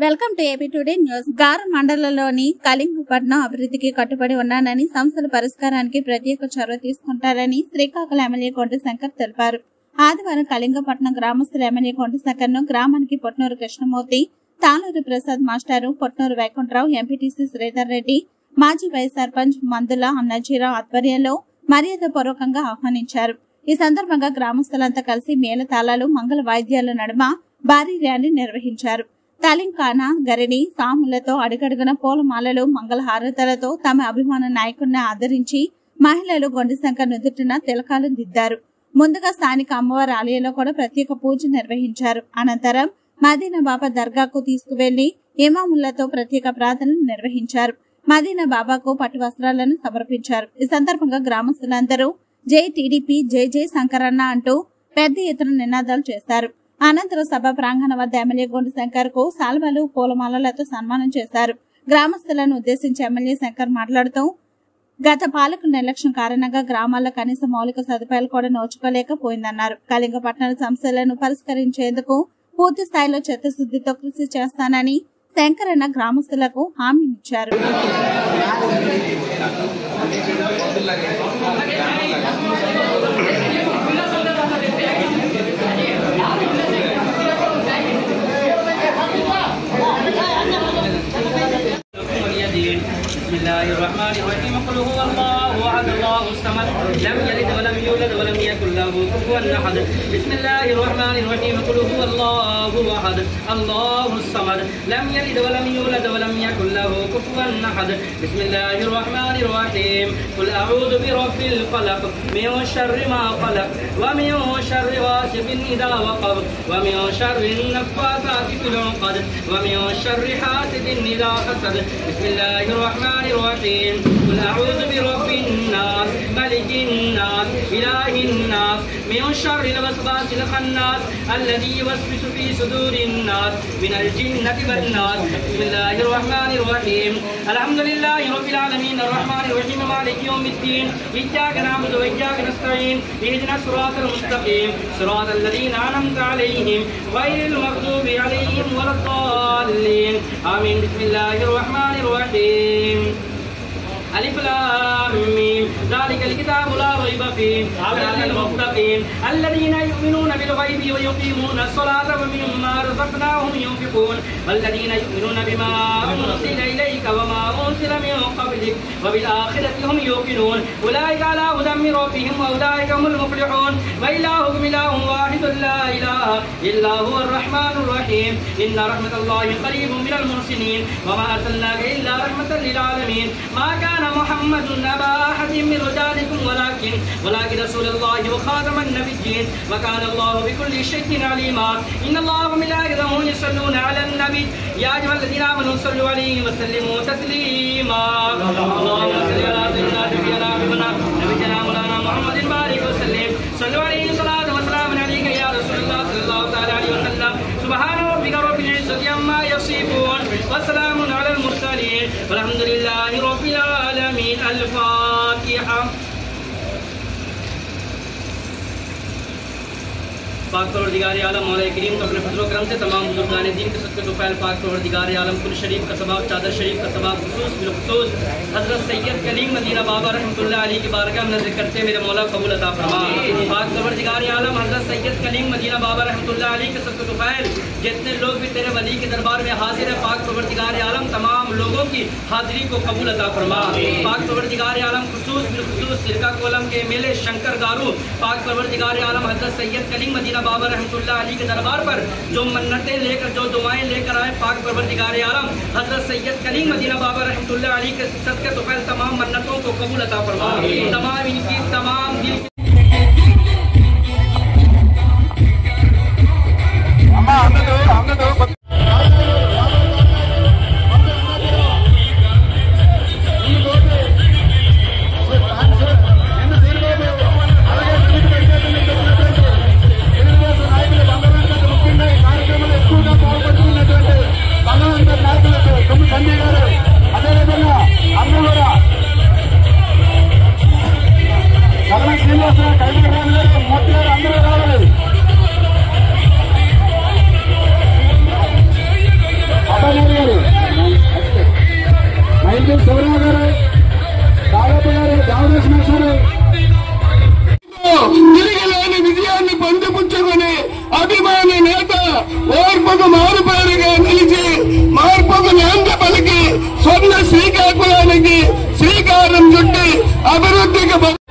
Welcome to AP today news. Gar మండలంలోని కలింగపట్నం అభివృద్ధికి కట్టుబడి ఉన్నానని, సమస్యల పరిష్కారానికి ప్రత్యేక చొరవ తీసుకుంటారని శ్రీకాకుళం ఎమ్మెల్యే కొండ శంకర్ తెలిపారు. ఆదివారం కలింగపట్నం గ్రామస్తుల ఎమ్మెల్యే కొండ శంకర్ ను గ్రామానికి పొట్నూరు కృష్ణమూర్తి, తానూరు ప్రసాద్ మాస్టారు, పొట్నూరు వైకుంఠరావు, ఎంపీటీసీ శ్రీధర్ రెడ్డి, మాజీ వైస్ సర్పంచ్ మందుల అన్నజీరావు ఆధ్వర్యంలో మర్యాదపూర్వకంగా ఆహ్వానించారు. ఈ సందర్భంగా గ్రామస్తులంతా కలిసి మేళతాళాలు, మంగళ వాయిద్యాల నడుమ భారీ ర్యాలీ నిర్వహించారు. తెలంగాణ గరిడి సాములతో అడుగడుగున పూలమాలలు, మంగళహారతలతో తమ అభిమాన నాయకుడిని ఆదరించి మహిళలు గొండశంకర్ నుదుటిన తిలకాలు దిద్దారు. ముందుగా స్థానిక అమ్మవారి ఆలయంలో కూడా ప్రత్యేక పూజ నిర్వహించారు. అనంతరం మదీనా బాబా దర్గాకు తీసుకువెళ్లి ఇమాములతో ప్రత్యేక ప్రార్థనలు నిర్వహించారు. మదీనా బాబాకు పట్టు వస్త్రాలను సమర్పించారు. ఈ సందర్భంగా గ్రామస్తులందరూ జై టీడీపీ, జై జై శంకరన్న అంటూ పెద్ద ఎత్తున నినాదాలు చేశారు. అనంతరం సభ ప్రాంగణం వద్ద ఎమ్మెల్యే కొండ శంకర్ కు సాల్వాలు, పూలమాలలతో సన్మానం చేశారు. గ్రామస్తులను ఉద్దేశించి ఎమ్మెల్యే శంకర్ మాట్లాడుతూ, గత పాలకుల నిర్లక్ష్యం కారణంగా గ్రామాల్లో కనీస మౌలిక సదుపాయాలు కూడా నోచుకోలేకపోయిందన్నారు. కలింగపట్నం సమస్యలను పరిష్కరించేందుకు పూర్తి స్థాయిలో చిత్తశుద్ధితో కృషి చేస్తానని శంకరన్న గ్రామస్తులకు హామీనిచ్చారు. Bismillahirrahmanirrahim. Qul huwallahu ahad, Allahus samad, lam yalid wa lam yulad wa lam yakul lahu kufuwan ahad. Bismillahirrahmanirrahim. Qul huwallahu ahad, Allahus samad, lam yalid wa lam yulad wa lam yakul lahu kufuwan ahad. Bismillahirrahmanirrahim. Qul a'udhu bi rabbil falaq, min sharri ma khalaq, wa min sharri ghasiqin idha waqab, wa min sharri an-naffathati fil 'uqad, wa min sharri hasidin idha hasad. Bismillahirrahmanirrahim. Qul a'udhu bi rabbin nas, malikin nas, ilahin nas, min sharri al-waswasil khannas, alladhi yuwaswisu fi sudurin nas, min al-jinnati wan nas. Bismillahirrahmanirrahim. Alhamdulillahi rabbil alamin, arrahmanirrahim, maliki yawmiddin, iyyaka na'budu wa iyyaka nasta'in, ihdinas siratal mustaqim, siratal ladzina an'amta 'alaihim, ghairil maghdubi 'alaihim waladdallin. Amin. Bismillahirrahmanirrahim. Alif lam mim. Zalikal kitabu la rayba fihi hudan lil muttaqin alladhina yu'minuna bil ghaibi wa yuqimuna as-salata wa mimma razaqnahum yunfiqun walladhina yu'minuna bima unzila ilayka wa ma unzila min qablik wa bil akhirati hum yuqinun ulaika ala hudan min rabbihim wa ulaika humul muflihun wa ilahukum ilahun wahidun la ilaha illa huwa ar-rahmanur rahim inna rahmatallahi qaribun minal muhsinin wa ma arsalnaka illa rahmatan lil alamin ma kana محمد أبا أحد من رجالكم ولكن رسول الله وخاتم النبيين وكان الله بكل شيء عليما إن الله وملائكته يصلون على النبي يا أيها الذين آمنوا صلوا عليه وسلموا تسليما اللهم صل على سيدنا نبينا مولانا محمد بارك وسلم صلوا عليه صلاة وسلام عليك يا رسول الله صلى الله تعالى عليه وسلم سبحان ربك رب العزة عما يصفون وسلام على المرسلين والحمد لله رب العالمين. الفاتحة. पाक परवरदिगार आलम मौला करीम तो अपने फजल करम से तमाम बुजुर्गान दीन के सदक़े तोफ़ैल पाक परवरदिगार आलम कुल शरीफ का सबाब, चादर शरीफ का सबाब, बिलखुसूस हज़रत सैयद कलीम मदीना बाबा रहमतुल्लाह अलैह की बारगाह में नज़र करते मेरे मौला कबूल अता फरमा। पाक परवरदिगार आलम हज़रत सैयद कलीम मदीना बाबा रहमतुल्लाह अलैह के सदक़े तोफ़ैल जितने लोग भी तेरे वली के दरबार में हाजिर है, पाक परवरदिगार आलम तमाम लोगों की हाजिरी को कबूल अता फरमा। पाक परवरदिगार आलम खुसूस बिलखुसूस सिरका कोलम के मेले शंकर गारू पाक परवरदिगार आलम हज़रत सैयद कलीम मदीना बाबा रहमतुल्लाह अलैह के दरबार पर जो मन्नतें लेकर, जो दुआएं लेकर आए, पाक परवरदिगार आलम हज़रत सैयद कलीम मदीना बाबा रहमतुल्लाह अलैह के सदक़े तोफ़ैल तमाम मन्नतों को कबूल अता फरमा। तमाम इनकी तमाम दिल मुर्गे के